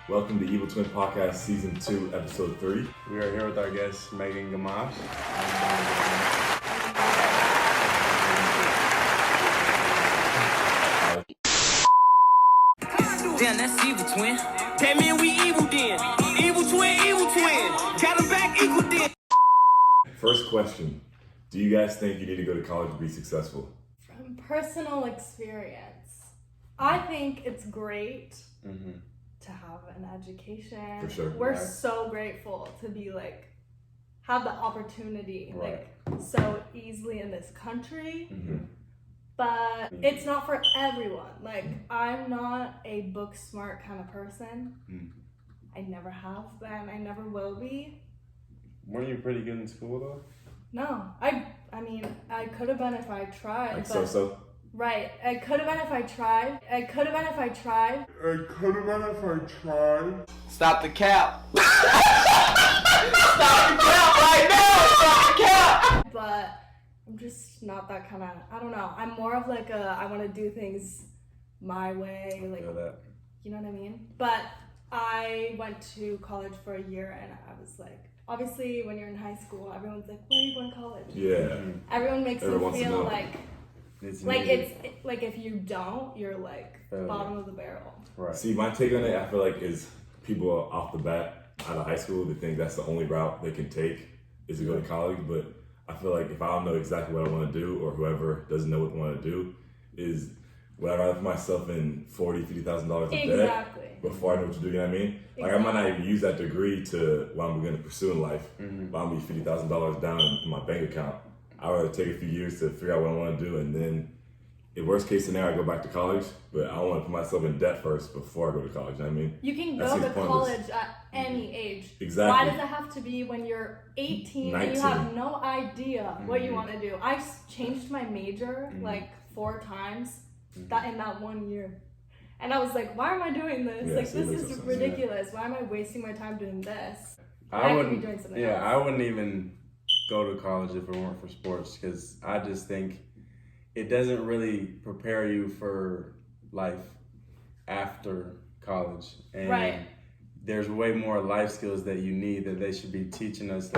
Welcome to Evil Twin Podcast Season 2, Episode 3. We are here with our guest, Meagan Gamache. Damn, that's evil, twin. That mean we evil then. Evil twin. Got them back equal then. First question. Do you guys think you need to go to college to be successful? From personal experience, I think it's great to have an education. For sure. We're so grateful to be have the opportunity so easily in this country. But it's not for everyone. I'm not a book smart kind of person. I never have been. I never will be. Weren't you pretty good in school though? No, I mean, I could have been if I tried. So? Right. I could have been if I tried. Stop the cap. Stop the cap right now. Stop the cap. But I'm just not that kind of, I don't know. I'm more of I want to do things my way. You know what I mean? But I went to college for a year and I was obviously when you're in high school, everyone's like, where are you going to college? Yeah. Everyone makes you feel it's if you don't, you're bottom of the barrel. Right. See, my take on it, I feel is people are off the bat out of high school, they think that's the only route they can take is to go to college. But I feel if I don't know exactly what I want to do, or whoever doesn't know what they want to do, is would I rather put myself in $40,000, $50,000 in debt before I know what to do, you know what I mean? I might not even use that degree to what I'm going to pursue in life, but I'm going to be $50,000 down in my bank account. I'd rather take a few years to figure out what I want to do, and then in worst case scenario, I go back to college, but I don't want to put myself in debt first before I go to college, you know what I mean? You can go to college at any age. Exactly. Why does it have to be when you're 18 and you have no idea what you want to do? I changed my major 4 times in that 1 year. And I was like, why am I doing this? Yeah, this is ridiculous. Why am I wasting my time doing this? I could be doing something else. I wouldn't even go to college if it weren't for sports, because I just think it doesn't really prepare you for life after college. And there's way more life skills that you need that they should be teaching us,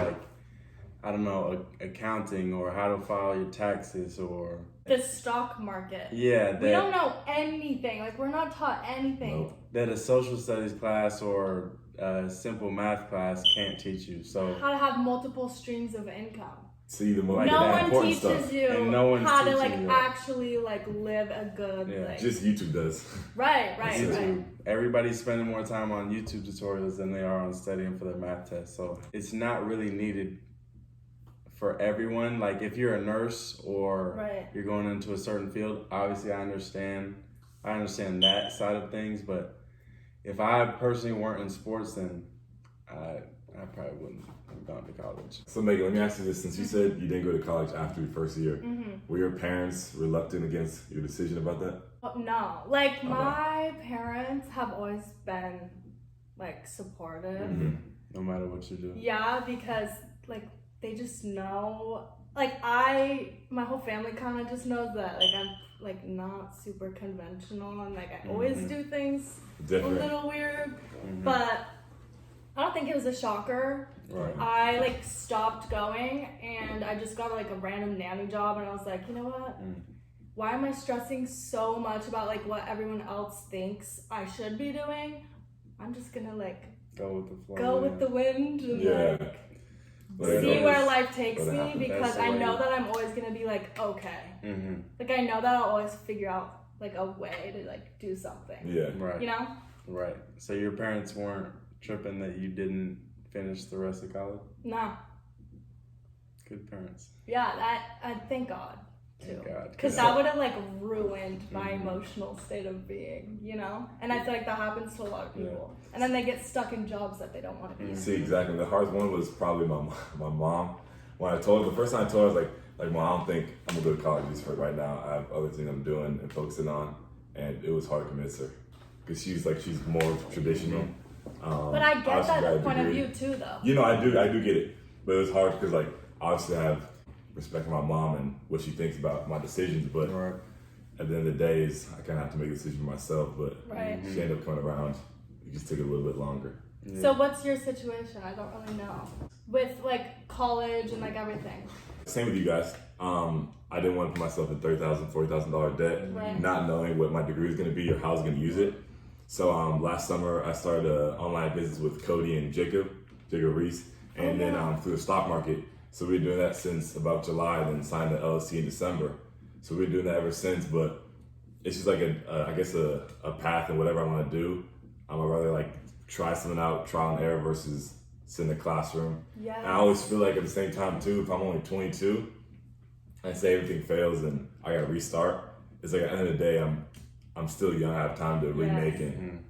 I don't know, accounting or how to file your taxes or the stock market. Yeah. We don't know anything. We're not taught anything. Nope. That a social studies class or a simple math class can't teach you. So how to have multiple streams of income. See, the Like no that one teaches stuff. you And no one's how to teaching you. actually live a good just YouTube does. right. Everybody's spending more time on YouTube tutorials than they are on studying for their math test. So it's not really needed for everyone. If you're a nurse or you're going into a certain field, obviously I understand that side of things. But if I personally weren't in sports, then I probably wouldn't have gone to college. So Meagan, let me ask you this. Since you said you didn't go to college after your first year, were your parents reluctant against your decision about that? No. My parents have always been supportive. No matter what you do. Yeah, because they just know my whole family kind of just knows that I'm not super conventional and I always do things Different. a little weird. But I don't think it was a shocker. Right. I stopped going and I just got a random nanny job and I was like, you know what? Why am I stressing so much about what everyone else thinks I should be doing? I'm just gonna go with the flow. go with the wind and see where life takes me, because I know that I'm always gonna be okay. I know that I'll always figure out a way to do something. Yeah. Right. You know? Right. So your parents weren't tripping that you didn't finish the rest of college? No. Good parents. Yeah, I thank God too. Thank God. Because that would have ruined my emotional state of being, And I feel that happens to a lot of people. Yeah. And then they get stuck in jobs that they don't want to be in. See, exactly. The hardest one was probably my mom. When I told her, the first time I told her, I was like, Mom, I don't think I'm gonna go to college just for right now. I have other things I'm doing and focusing on, and it was hard to convince her because she's more traditional. But I get that point of view too, though. I do get it, but it was hard because obviously I have respect for my mom and what she thinks about my decisions, but at the end of the day, I kind of have to make a decision for myself. But she ended up coming around it just took a little bit longer. Yeah. So what's your situation? I don't really know. With like college and like everything. Same with you guys. I didn't want to put myself in $30,000, $40,000 debt, not knowing what my degree was going to be or how I was going to use it. So last summer I started an online business with Cody and Jacob Reese, and then through the stock market. So we've been doing that since about July, then signed the LLC in December. So we've been doing that ever since, but it's just like a path and whatever I want to do. I'd rather like try something out, trial and error versus sit in the classroom. Yeah. And I always feel like at the same time too, if I'm only 22 and say everything fails and I gotta restart, it's like at the end of the day, I'm still young, I have time to remake and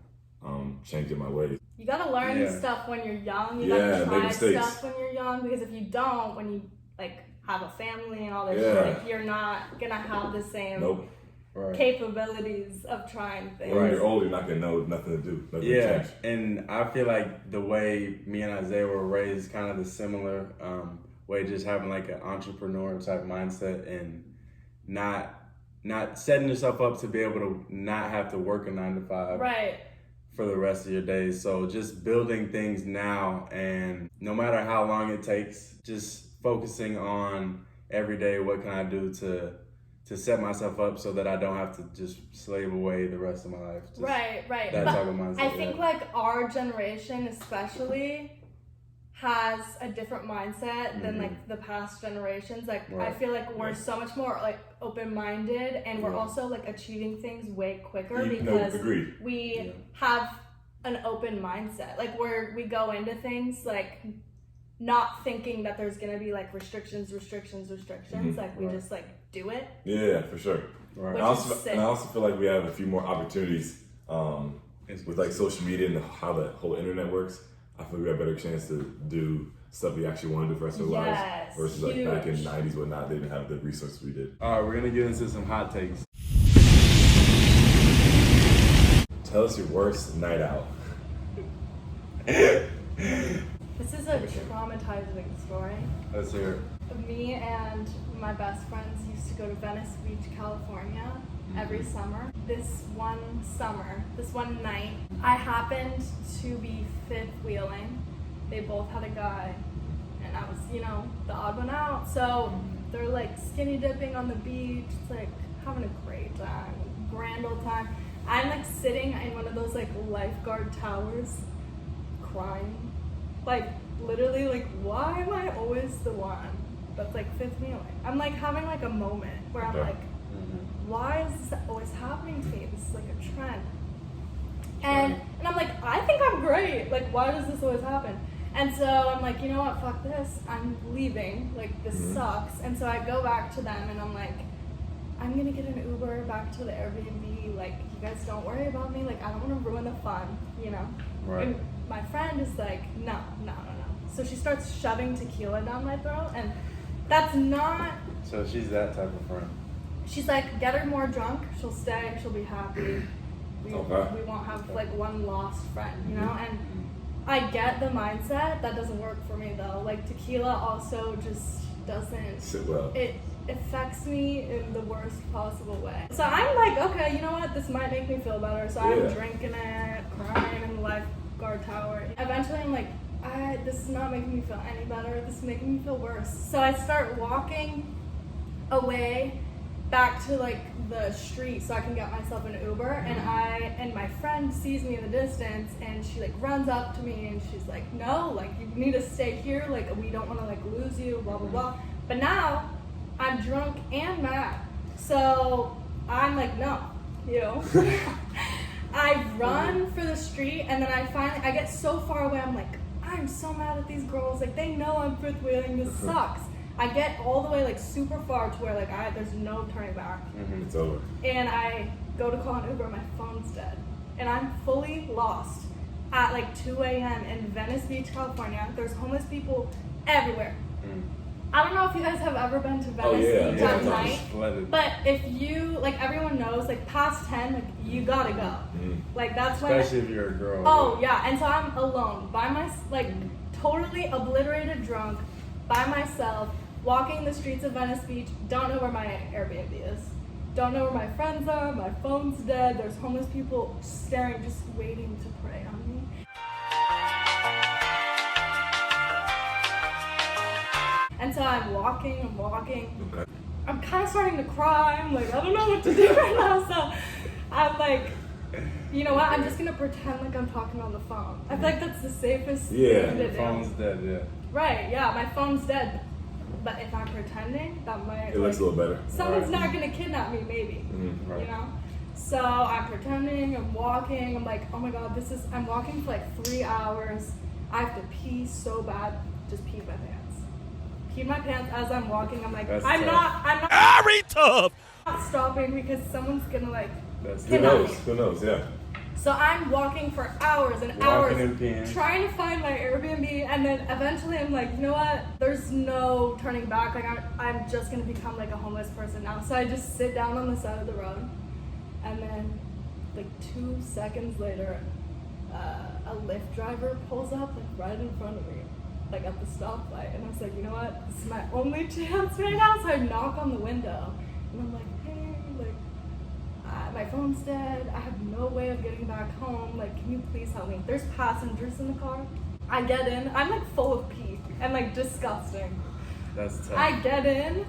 change my ways. You gotta learn stuff when you're young. You gotta try stuff when you're young, because if you don't, when you like have a family and all this shit, like, you're not gonna have the same capabilities of trying things. When you're old, you're not gonna know nothing to do. Nothing to change. And I feel like the way me and Isaiah were raised, kind of the similar way, just having like an entrepreneur type mindset and not setting yourself up to be able to not have to work a 9 to 5 for the rest of your days. So just building things now, and no matter how long it takes, just focusing on every day, what can I do to set myself up so that I don't have to just slave away the rest of my life. Just right. That type of mindset. I think like our generation especially has a different mindset than like the past generations. Like I feel like we're so much more like open-minded, and we're also like achieving things way quicker because we have an open mindset. Like we go into things like not thinking that there's gonna be like restrictions. Like we just like do it. Yeah, for sure. Right. And I also feel like we have a few more opportunities with like social media and how the whole internet works. I feel we have a better chance to do stuff we actually want to do for the rest of our lives versus like back in the 90s when they didn't have the resources we did. All right, we're gonna get into some hot takes. Tell us your worst night out. This is a traumatizing story. Let's hear it. Me and my best friends used to go to Venice Beach, California every summer. This one night, I happened to be fifth wheeling. They both had a guy, and I was, the odd one out. So they're like skinny dipping on the beach, it's like having a great time, grand old time. I'm like sitting in one of those like lifeguard towers, crying. Like literally, like, why am I always the one that's like fifth wheeling? I'm like having like a moment where I'm like, why is this always happening to me? This is like a trend. And I'm like, I think I'm great. Like, why does this always happen? And so I'm like, you know what, fuck this. I'm leaving. Like, this sucks. And so I go back to them and I'm like, I'm gonna get an Uber back to the Airbnb. Like, you guys don't worry about me. Like, I don't want to ruin the fun, Right. And my friend is like, no. So she starts shoving tequila down my throat, and that's not... So she's that type of friend. She's like, get her more drunk, she'll stay, she'll be happy. We won't have like one lost friend, And I get the mindset. That doesn't work for me though. Like tequila also just doesn't sit well. It affects me in the worst possible way. So I'm like, okay, you know what? This might make me feel better. So I'm drinking it, crying in the lifeguard tower. Eventually I'm like, this is not making me feel any better. This is making me feel worse. So I start walking away back to like the street so I can get myself an Uber, and my friend sees me in the distance and she like runs up to me and she's like, no, like you need to stay here, like we don't want to like lose you, blah blah blah. But now I'm drunk and mad, so I'm like, no, I run for the street, and then I get so far away, I'm like, I'm so mad at these girls, like they know I'm fifth wheeling, this sucks. I get all the way like super far to where like there's no turning back. It's over. And I go to call an Uber, my phone's dead. And I'm fully lost at like 2 a.m. in Venice Beach, California. There's homeless people everywhere. I don't know if you guys have ever been to Venice Beach at night, but if you, like everyone knows, like past 10, like you gotta go. Like that's when. Especially if you're a girl. Oh yeah, and so I'm alone, by totally obliterated drunk, by myself, walking the streets of Venice Beach, don't know where my Airbnb is. Don't know where my friends are, my phone's dead, there's homeless people staring, just waiting to prey on me. And so I'm walking. Okay. I'm kind of starting to cry. I'm like, I don't know what to do right now. So I'm like, you know what? I'm just gonna pretend like I'm talking on the phone. I feel like that's the safest thing to do. Your phone's dead, yeah. Right, yeah, my phone's dead. But if I'm pretending, that might... It looks a little better. Someone's not gonna kidnap me, maybe. Right. You know? So I'm pretending, I'm walking, I'm like, oh my god, I'm walking for like 3 hours. I have to pee so bad. Just pee my pants. Pee my pants as I'm walking. I'm like, I'm not Very tough. stopping because someone's gonna like Who knows, yeah. So I'm walking for hours and hours trying to find my Airbnb, and then eventually I'm like, you know what? There's no turning back. Like I'm just gonna become like a homeless person now. So I just sit down on the side of the road, and then like 2 seconds later, a Lyft driver pulls up like right in front of me, like at the stoplight, and I was like, you know what? This is my only chance right now. So I knock on the window, and I'm like, hey, like. My phone's dead. I have no way of getting back home. Like, can you please help me? There's passengers in the car. I get in. I'm like full of pee and like disgusting. That's tough. I get in,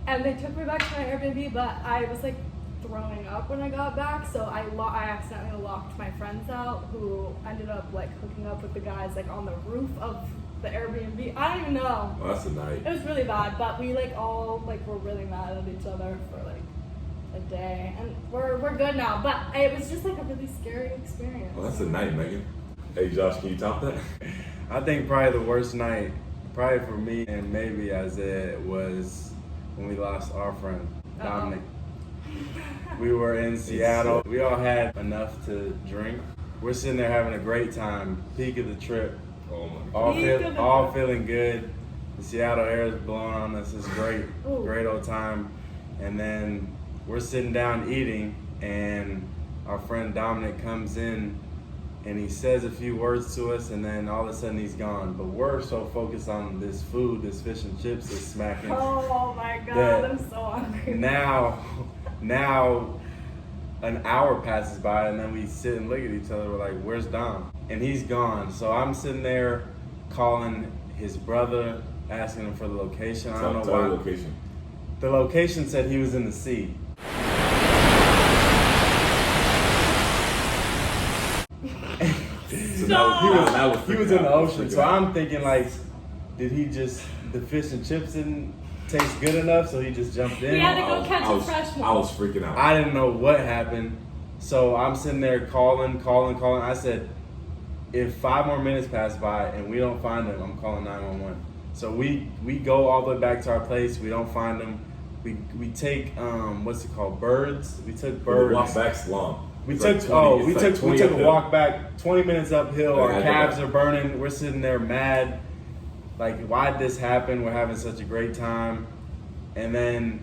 and they took me back to my Airbnb, but I was like throwing up when I got back, so I accidentally locked my friends out, who ended up like hooking up with the guys like on the roof of the Airbnb. I don't even know. Well, that's a night. It was really bad, but we like all like were really mad at each other for like a day, and we're good now, but it was just like a really scary experience. Well, that's a night, Megan. Hey Josh, can you top that? I think probably the worst night, probably for me and maybe Isaiah, was when we lost our friend Dominic. We were in Seattle. We all had enough to drink. We're sitting there having a great time, peak of the trip. Oh my God. All feeling good. The Seattle air is blowing on us. It's great, great old time. And then we're sitting down eating, and our friend Dominic comes in, and he says a few words to us, and then all of a sudden he's gone. But we're so focused on this food, this fish and chips is smacking. Oh my God, I'm so hungry. Now, an hour passes by, and then we sit and look at each other. We're like, "Where's Dom?" And he's gone. So I'm sitting there calling his brother, asking him for the location. I don't know why. Location. The location said he was in the sea. So he was in the ocean. So I'm thinking like, did he just, the fish and chips didn't taste good enough, so he just jumped in? He had to go catch a fresh one. I was freaking out. I didn't know what happened. So I'm sitting there calling. I said, if 5 more minutes pass by and we don't find him, I'm calling 911. So we go all the way back to our place. We don't find him. We take what's it called? Birds. We took birds. The walk back's long. We took a walk back 20 minutes uphill. Our calves are burning. We're sitting there mad. Like, why'd this happen? We're having such a great time. And then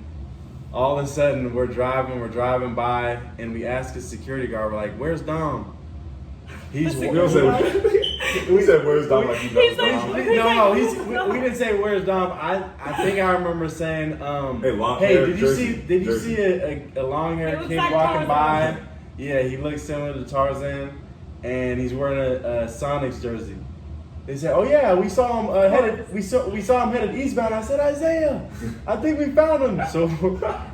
all of a sudden we're driving by, and we ask a security guard, we're like, "Where's Dom?" We said, "Where's Dom?" Like, we didn't say where's Dom. I think I remember saying, "Hey, did you see a long-haired kid walking by? Yeah, he looks similar to Tarzan, and he's wearing a Sonics jersey." They said, "Oh yeah, we saw him headed. We saw him headed eastbound." I said, "Isaiah, I think we found him." So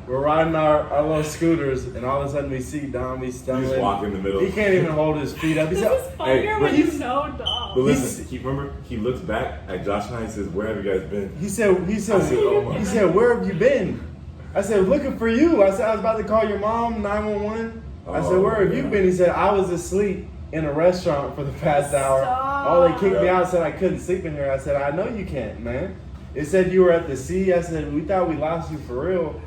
we're riding our little scooters, and all of a sudden we see Dom. He's stumbling. He just walk in the middle. He can't even hold his feet up. This is funnier when you know Dom. But listen, he looks back at Josh and I and says, "Where have you guys been?" He said, "Where have you been?" I said, "Looking for you." I said, "I was about to call your mom, 911. I said, "Where have you been?" He said, "I was asleep in a restaurant for the past hour. Oh, they kicked me out, said I couldn't sleep in here." I said, "I know you can't, man. It said you were at the sea." I said, "We thought we lost you for real.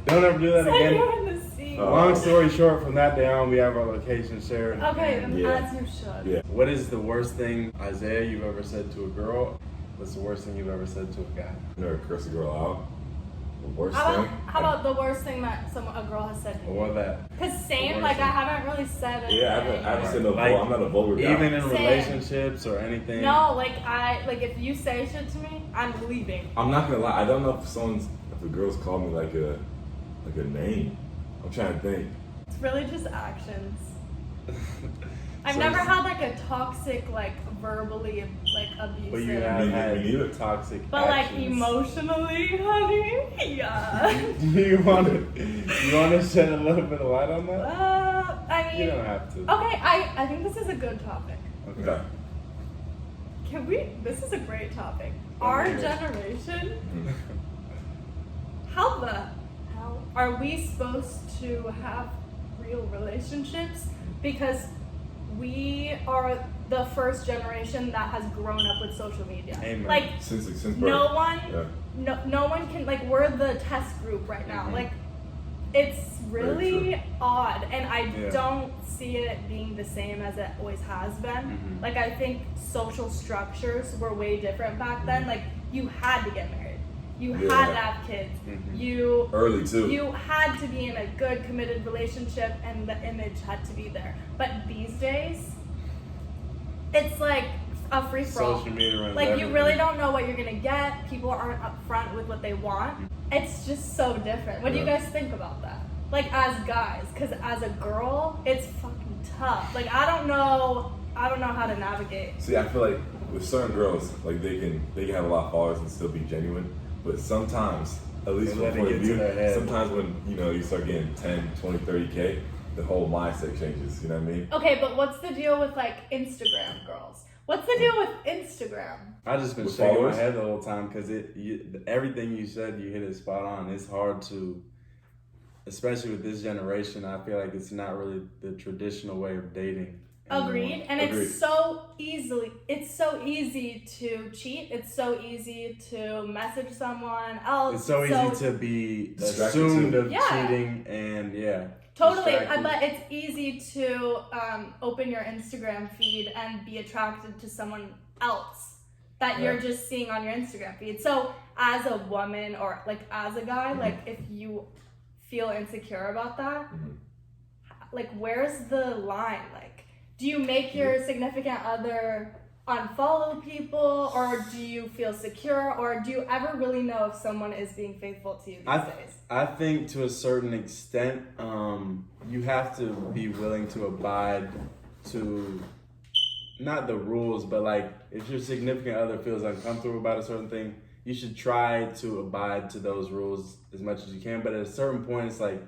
Don't ever do that again." You were in the sea. Long story short, from that day on, we have our location shared. Okay, as you should. Yeah. What is the worst thing, Isaiah, you've ever said to a girl? What's the worst thing you've ever said to a guy? Never curse a girl out. The worst How thing? about the worst thing that a girl has said to you? Or that? Because same, like, I haven't really said it. Yeah, I haven't said no. I'm not a vulgar guy. Even in relationships or anything? No, like, if you say shit to me, I'm leaving. I'm not gonna lie. I don't know if a girl's called me like a name. I'm trying to think. It's really just actions. I've never had like a toxic, like verbally, like abusive. But you have had toxic. But actions. like emotionally, honey, yeah. Do you want to shed a little bit of light on that? I mean, you don't have to. Okay, I think this is a good topic. Okay. Can we? This is a great topic. Our generation. How the hell are we supposed to have real relationships? Because we are the first generation that has grown up with social media. Amen. Like since birth. no one, Yeah. no one can, like, we're the test group right now. Like it's really odd, and I don't see it being the same as it always has been. Like I think social structures were way different back then. Like you had to get married. You had to have kids. You early too. You had to be in a good committed relationship, and the image had to be there. But these days, it's like a free for all. Social media runs like everything. you really don't know what you're gonna get. People aren't upfront with what they want. It's just so different. What do you guys think about that? Like as guys, because as a girl, it's fucking tough. Like I don't know how to navigate. See, I feel like with certain girls, like they can have a lot of followers and still be genuine. But sometimes, at least from my point of view, sometimes when you start getting 10, 20, 30K, the whole mindset changes. You know what I mean? Okay, but what's the deal with like Instagram girls? What's the deal with Instagram? I just been with shaking followers? my head the whole time because everything you said, you hit it spot on. It's hard to, especially with this generation. I feel like it's not really the traditional way of dating. Agreed. And Agreed. it's so easy to cheat. It's so easy to message someone else. It's so easy to be assumed of cheating and totally. distracted. But it's easy to open your Instagram feed and be attracted to someone else that you're just seeing on your Instagram feed. So as a woman or like as a guy, like if you feel insecure about that, like where's the line? Like, do you make your significant other unfollow people, or do you feel secure, or do you ever really know if someone is being faithful to you these days? I think to a certain extent, you have to be willing to abide to not the rules, but like if your significant other feels uncomfortable about a certain thing, you should try to abide to those rules as much as you can. But at a certain point, it's like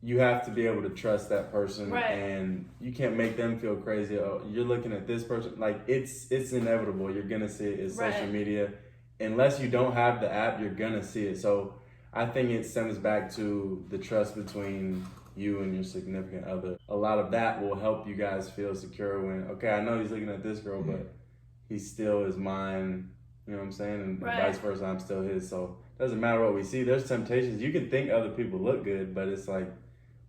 you have to be able to trust that person, and you can't make them feel crazy. Oh, you're looking at this person. Like it's inevitable. You're gonna see it. It's social media. Unless you don't have the app, you're gonna see it. So I think it stems back to the trust between you and your significant other. A lot of that will help you guys feel secure when, okay, I know he's looking at this girl, but he still is mine. You know what I'm saying? And vice versa, I'm still his. So it doesn't matter what we see. There's temptations. You can think other people look good, but it's like,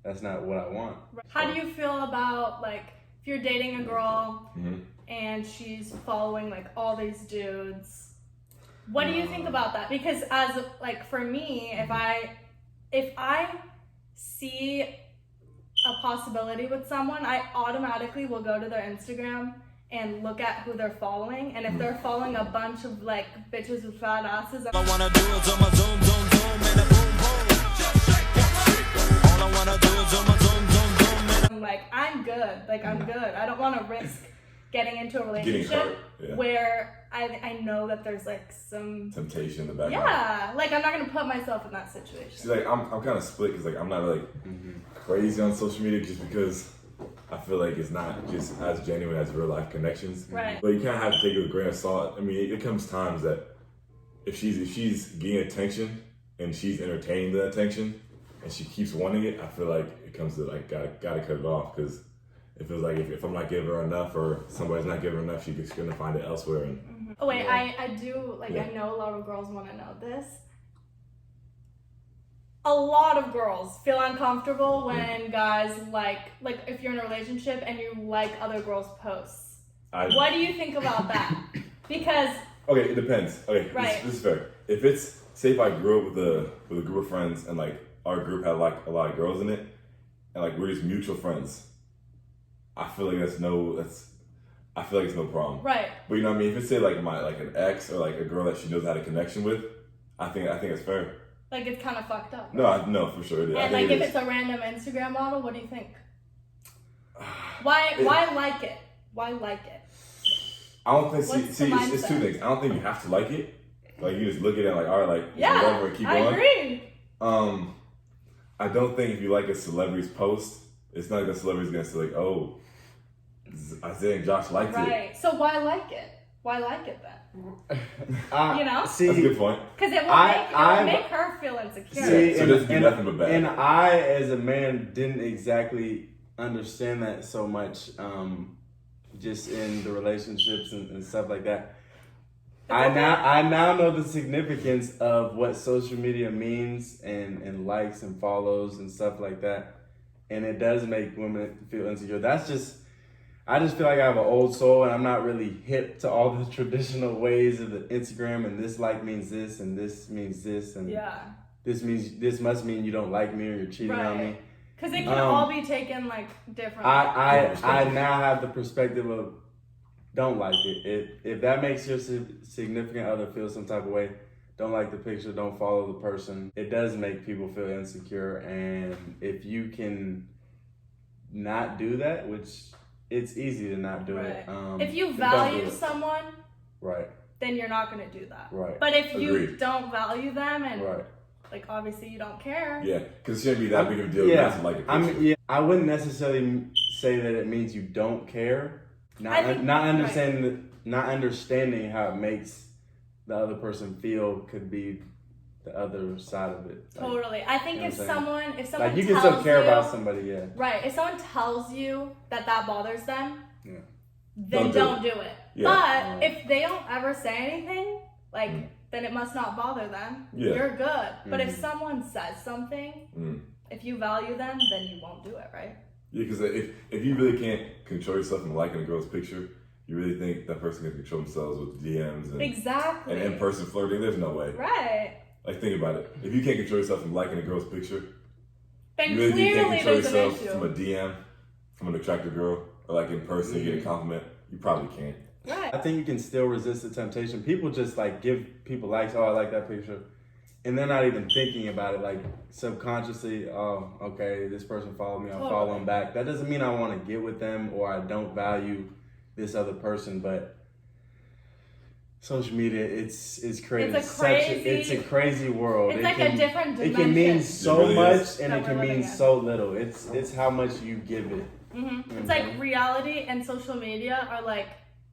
that's not what I want. How do you feel about, like, if you're dating a girl and she's following like all these dudes? What do you think about that? Because as like for me, if I see a possibility with someone, I automatically will go to their Instagram and look at who they're following. And if they're following a bunch of like bitches with fat asses, All I wanna do is on my zoom, zoom, zoom, and a boom, boom. All I wanna do is on my zoom, zoom, zoom. I'm like, I'm good. Like, I'm good. I don't want to risk getting into a relationship where I know that there's like some temptation in the background. Yeah, like I'm not gonna put myself in that situation. See, like I'm kind of split because like I'm not like crazy on social media just because I feel like it's not just as genuine as real life connections. Right. But you kind of have to take it with a grain of salt. I mean, it comes times that if she's getting attention and she's entertaining the attention and she keeps wanting it, I feel like it comes to like gotta cut it off because it feels like if I'm not giving her enough or somebody's not giving her enough, she's just gonna find it elsewhere. And oh wait, I do like I know a lot of girls want to know this. A lot of girls feel uncomfortable when guys like if you're in a relationship and you like other girls' posts. What do you think about that? Because okay, it depends. Okay, this is fair. If it's say if I grew up with a group of friends and like our group had like a lot of girls in it and like we're just mutual friends, I feel like it's no problem. Right. But you know what I mean? If it's say like an ex or like a girl that she knows had a connection with, I think it's fair. Like it's kind of fucked up. Right? No, for sure it is. And like if it's a random Instagram model, what do you think? Why like it? Why like it? I don't think. What's See, the it's two things. I don't think you have to like it. Like you just look at it like, all right, like Yeah, whatever, keep I going. agree. I don't think if you like a celebrity's post, it's not like the celebrity's gonna say like, oh, Isaiah and Josh liked it. Right. So why like it? Why like it then? You know? See, that's a good point. Because it will make her feel insecure. See, so it doesn't do nothing but bad. And I, as a man, didn't exactly understand that so much, just in the relationships and stuff like that. I now know the significance of what social media means and likes and follows and stuff like that, and it does make women feel insecure. I just feel like I have an old soul and I'm not really hip to all the traditional ways of the Instagram and this like means this and this means this and this must mean you don't like me or you're cheating on me. Because it can all be taken like differently. I now have the perspective of don't like it. If that makes your significant other feel some type of way, don't like the picture, don't follow the person. It does make people feel insecure, and if you can not do that, which it's easy to not do it. If you value someone, right, then you're not going to do that. Right. But if you don't value them and right. like obviously you don't care. Yeah, because it shouldn't be that big of a deal. Not to like a picture. I wouldn't necessarily say that it means you don't care. Not understanding how it makes the other person feel could be the other side of it. Totally. I think if someone like you can still care about somebody, yeah. Right. If someone tells you that bothers them, then don't do it. Yeah. But if they don't ever say anything, like then it must not bother them. Yeah. You're good. But if someone says something, if you value them, then you won't do it, right? Yeah, because if you really can't control yourself from liking a girl's picture, you really think that person can control themselves with DMs and in-person flirting? There's no way. Right. Like, think about it. If you can't control yourself from liking a girl's picture, then you really think you can't control there's yourself an issue. from a DM, from an attractive girl, or like in person, you get a compliment. You probably can't. Right. I think you can still resist the temptation. People just like give people likes. Oh, I like that picture. And they're not even thinking about it, like subconsciously, oh, okay, this person followed me, I'll follow them back. That doesn't mean I want to get with them or I don't value this other person, but social media, it's crazy. It's a crazy world. It's like a different dimension. It can mean so much and it can mean so little. It's how much you give it. Mm-hmm. It's like reality and social media are like,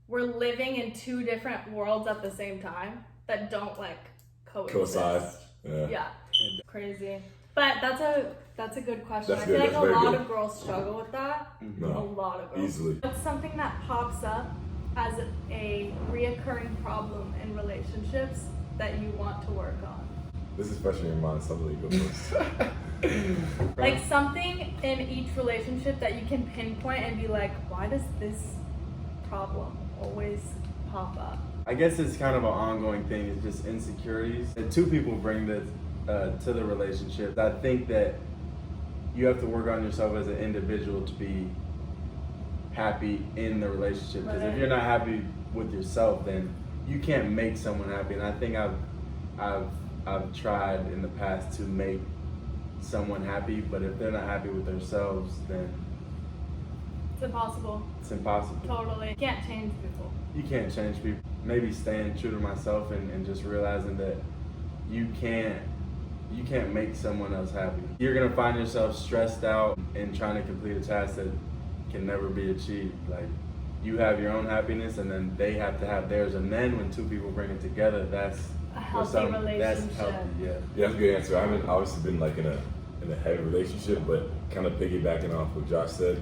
we're living in two different worlds at the same time that don't like coincide. Yeah. Crazy. But that's a good question. I feel like a lot of girls struggle with that. No, a lot of girls. Easily. What's something that pops up as a reoccurring problem in relationships that you want to work on? This is fresh in your mind, so I'm gonna go first. Like something in each relationship that you can pinpoint and be like, why does this problem always pop up? I guess it's kind of an ongoing thing. It's just insecurities. And two people bring this to the relationship. I think that you have to work on yourself as an individual to be happy in the relationship. Because if you're not happy with yourself, then you can't make someone happy. And I think I've tried in the past to make someone happy, but if they're not happy with themselves, then it's impossible. It's impossible. Totally. You can't change people. You can't change people. Maybe staying true to myself and just realizing that you can't make someone else happy. You're gonna find yourself stressed out and trying to complete a task that can never be achieved. Like, you have your own happiness and then they have to have theirs, and then when two people bring it together, that's a healthy relationship. That's healthy, yeah. Yeah, that's a good answer. I haven't obviously been like in a heavy relationship, but kind of piggybacking off what Josh said,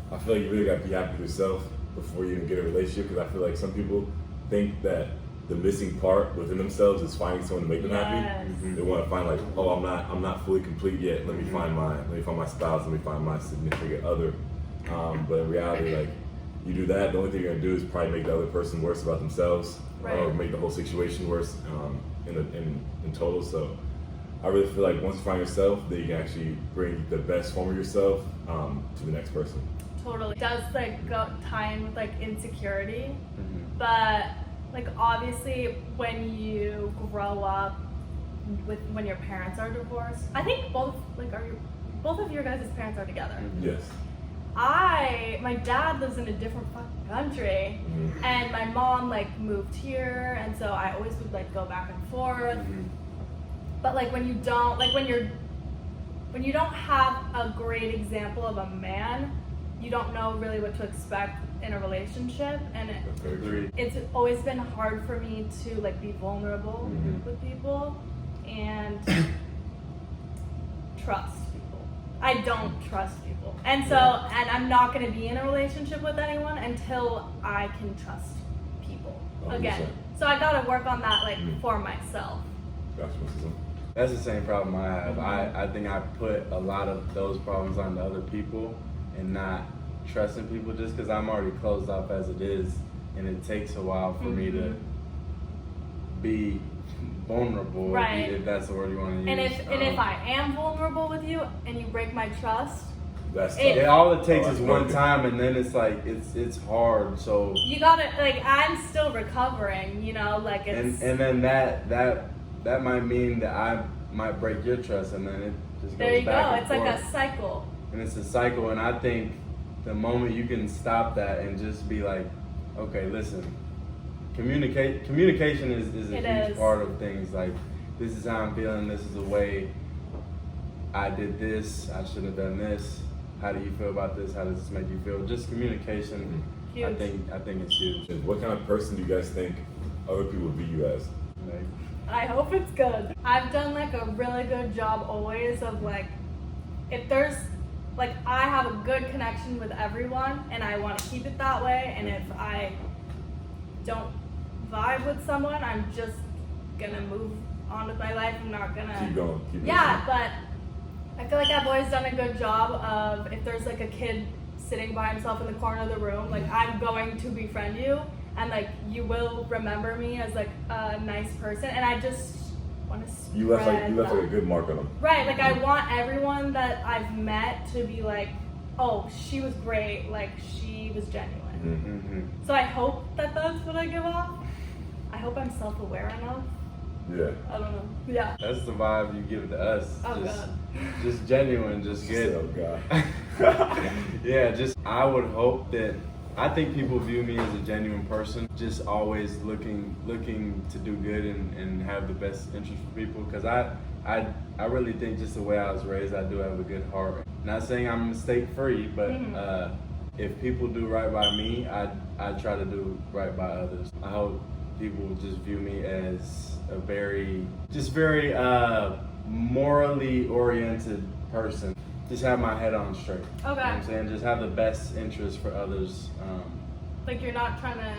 I feel like you really gotta be happy with yourself before you even get a relationship, because I feel like some people think that the missing part within themselves is finding someone to make them happy. They want to find like, oh, I'm not fully complete yet. Let me find my spouse. Let me find my significant other. But in reality, like, you do that, the only thing you're gonna do is probably make the other person worse about themselves, or make the whole situation worse in total. So I really feel like once you find yourself, then you can actually bring the best form of yourself to the next person. Totally. It does like tie in with like insecurity, but like obviously when you grow up when your parents are divorced, I think both of your guys' parents are together. Yes. my dad lives in a different fucking country, and my mom like moved here, and so I always would like go back and forth. But like when you don't have a great example of a man, you don't know really what to expect in a relationship, and it's always been hard for me to like be vulnerable with people and trust people. I don't trust people, and so and I'm not going to be in a relationship with anyone until I can trust people again. So I got to work on that like for myself. That's the same problem I have. I think I put a lot of those problems onto other people and not trusting people just because I'm already closed off as it is, and it takes a while for me to be vulnerable, if that's the word you want to use. And if I am vulnerable with you and you break my trust, all it takes is one time, and then it's like it's hard. So you gotta like I'm still recovering, you know, like it's and then that might mean that I might break your trust, and then it just goes there you back go. and It's forth. like a cycle. And it's a cycle, and I think the moment you can stop that and just be like, okay, listen, communication is a huge part of things. Like, this is how I'm feeling, this is the way I did this, I shouldn't have done this, how do you feel about this, how does this make you feel? Just communication, huge. I think it's huge. What kind of person do you guys think other people view you as? Like, I hope it's good. I've done like a really good job always of like, if there's like I have a good connection with everyone and I want to keep it that way, and if I don't vibe with someone, I'm just gonna move on with my life. I'm not gonna keep going. But I feel like I've always done a good job of if there's like a kid sitting by himself in the corner of the room, like I'm going to befriend you, and like you will remember me as like a nice person, and I just want to spread you left like a good mark on them. Right, like I want everyone that I've met to be like, oh, she was great, like she was genuine. So I hope that that's what I give off. I hope I'm self-aware enough. Yeah. I don't know. Yeah. that's the vibe you give to us. Oh God. Just genuine, just good. Oh God. Yeah, I would hope that, I think people view me as a genuine person, just always looking to do good and have the best interest for people, because I really think just the way I was raised, I do have a good heart. Not saying I'm mistake-free, but if people do right by me, I try to do right by others. I hope people just view me as a very morally oriented person. Just have my head on straight. Okay. You know what I'm saying? Just have the best interest for others. Like you're not trying to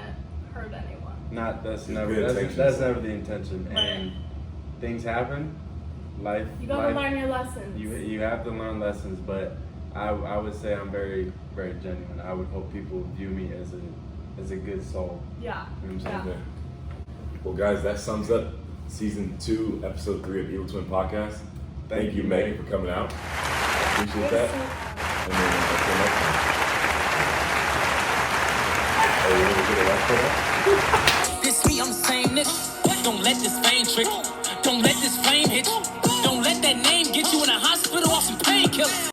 hurt anyone. That's never the intention. Right. And things happen. Life. You gotta learn your lessons. You have to learn lessons, but I would say I'm very, very genuine. I would hope people view me as a good soul. Yeah. You know what I'm saying? Yeah. Well, guys, that sums up season 2, episode 3 of Evil Twin Podcast. Thank you, Meagan, for coming out. Appreciate that. And then until next time. Oh, you want to get a last one? This me, I'm the same nigga. Don't let this fame trick you. Don't let this flame hit you. Don't let that name get you in a hospital off some painkillers.